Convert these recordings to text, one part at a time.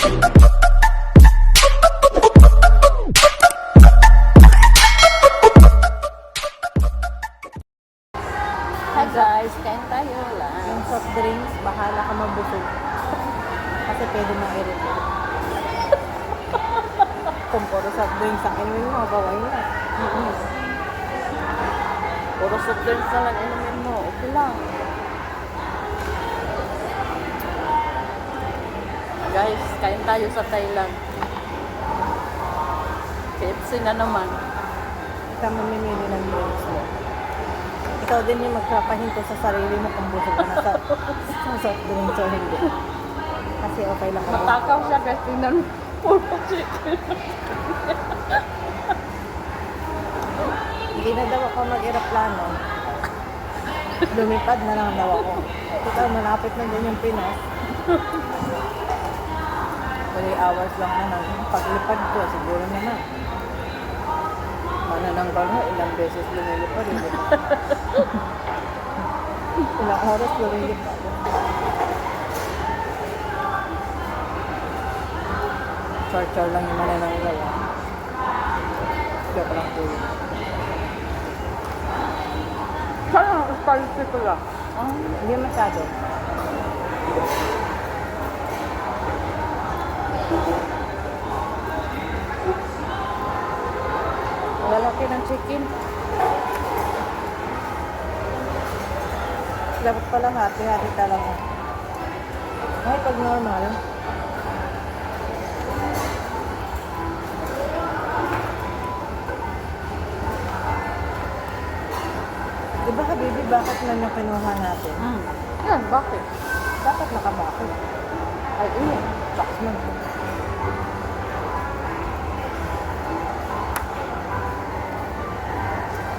Hi guys, kain tayo lang. Yung soft drinks, bahala ka mabusog. Kasi pwede mong i-refill. Kung puro soft drinks ang inumin mo, gawin mo. Puro soft drinks na lang inumin mo. Okay lang. Guys, kain tayo sa Thailand. KFC na naman. Ikaw mamimili ng drinks mo. Ikaw din yung magpapahinto sa sarili mo kung busog ka na sa soft drinks o hindi. Kasi okay lang ka. Matakaw siya guys. Tingnan mo. Puro chicken. Hindi na daw ako mag-aeroplano. Lumipad na lang daw ako. Ikaw, malapit na din yung Pinas. 3 hours lang naman. Paglipad ko, siguro naman. Manananggal mo, ilang beses lumilipad. Hindi ba? Ilang oras lumilipad. Char-char lang yung manananggal. Joke lang po yun. Sana spicy ko lang. Hindi masyado. Lalaki ng chicken. Dapat pala hati-hati talaga. Ay, pag normal. Diba ka, baby, bakit na nakinuha natin? Yan, bakit? Bakit nakabakit? Ay, ini. Box mo.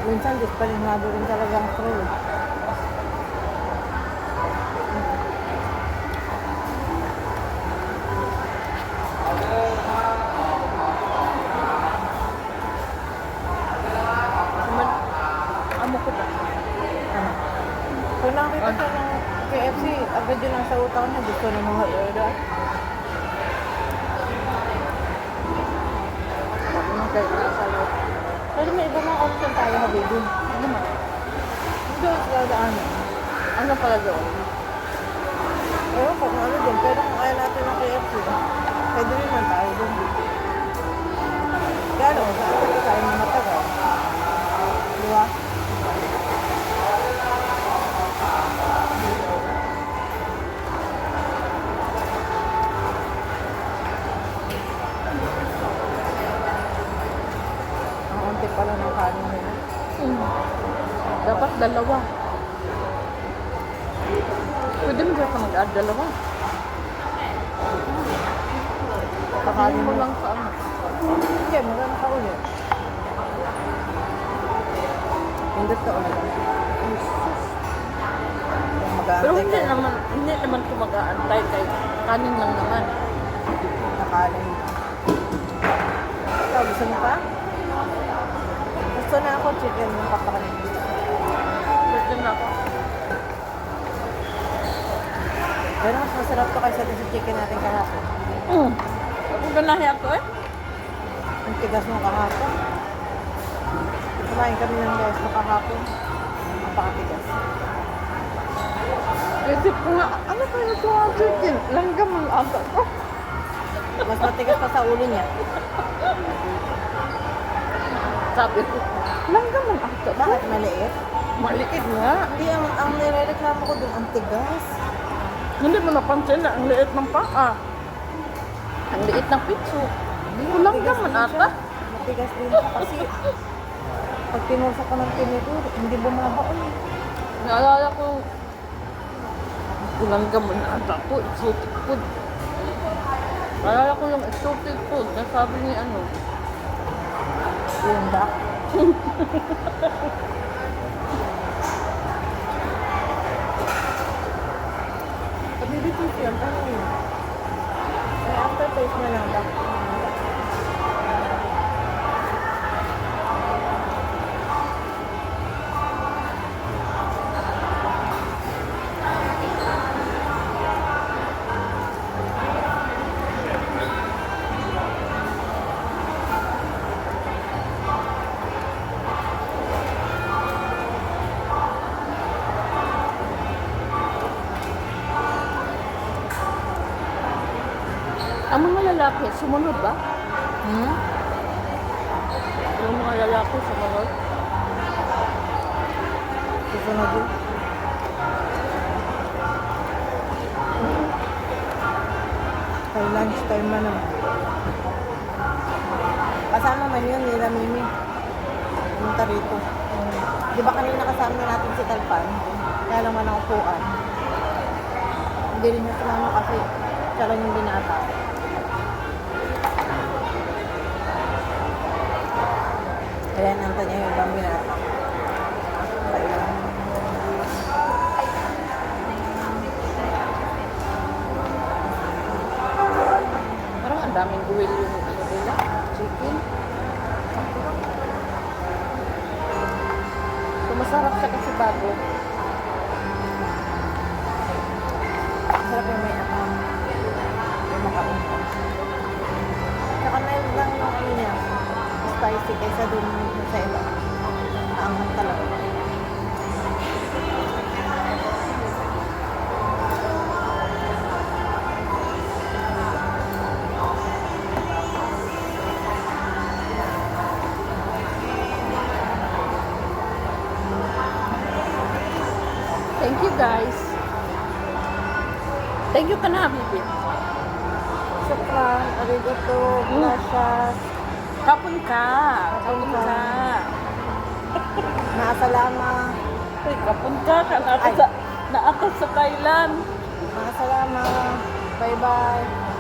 Minsan, dispalinado rin talaga ang crew. Amo ko ba? Ano? Kung nakita siya ng KFC, agad yun ang sa utang niya. Gusto na mga order. Ako nang kayo nasa loob. Pero may iba mga option tayo, habibi. Ano man? Hindi ako sa daanan. Ano pala doon? Ewan ko kung ano din. Pero kung kaya natin ng KFC, pwede rin man tayo dun. Kaya ano, saan ka tayo na matagal? Di ba? Ang unti pala ng kanin nila. Dapat dalawa. Pwede mo ka mag-add dalawa. Kakain mo lang sa ano. Hindi, maganda ka ulit. Pindot ka ulit. Kung Pero mag-aantay ka, hindi naman ko mag-aantay kay kanin lang naman. nakanin. Ikaw, gusto mo pa? Gusto na ako chicken ng papakanin. Pwede na ako. Pero mas masarap to kaysa sa chicken natin kahapon. Ako ganahe ako eh. Ang tigas mo kahapon. Kumain kami ng guys mo kahapon. Napakatigas. Isip ko nga, ano kayo ito nga chicken? Langgam ang ata ko. Mas matigas pa sa ulo niya. Sabi ko, langgam ang ata ko. Bakit maliit? Maliit nga. Hindi, ang nirereklamo ko dun, ang tigas. Hindi mo napansin na ang liit ng paa. Ang liit ng pitso. Langgam man ata. Matigas din siya kasi pag tinusok ko ng tinidor, hindi bumabaon. Naalala ko, langgam man ata ko, exotic food. Naalala ko yung exotic food na sabi ni ano. Yung duck. Kabibitiis yan, ano yun? May aftertaste na lang duck. Ang mga lalaki, sumunod ba? Hmm? Yung mga lalaki, sumunod. Susunod yun. Kay lunch time man naman. Kasama man yun nila Mimi. Pumunta rito. Di ba kanina kasama natin si Talpan? Kaya lang man ang upuan. Hindi rin niya sumama kasi siya lang yung binata. Kaya nanta niya yung ibang binata. Sa ilang. Parang ang daming oil yung ano nila, chicken. So, masarap siya kasi bago. Sarap yung may ako. May makaunta. Saka mild lang yung ano niya. Spicy kaysa dun sa iba. Naangat talaga. Thank you guys. Thank you ka na, Bibi. Shukran, arigato, gracias, Kapon ka. Kapon ka. ka. maasalama, Uy, kapon ka. Ay. Naakas sa Thailand. maasalama, bye-bye.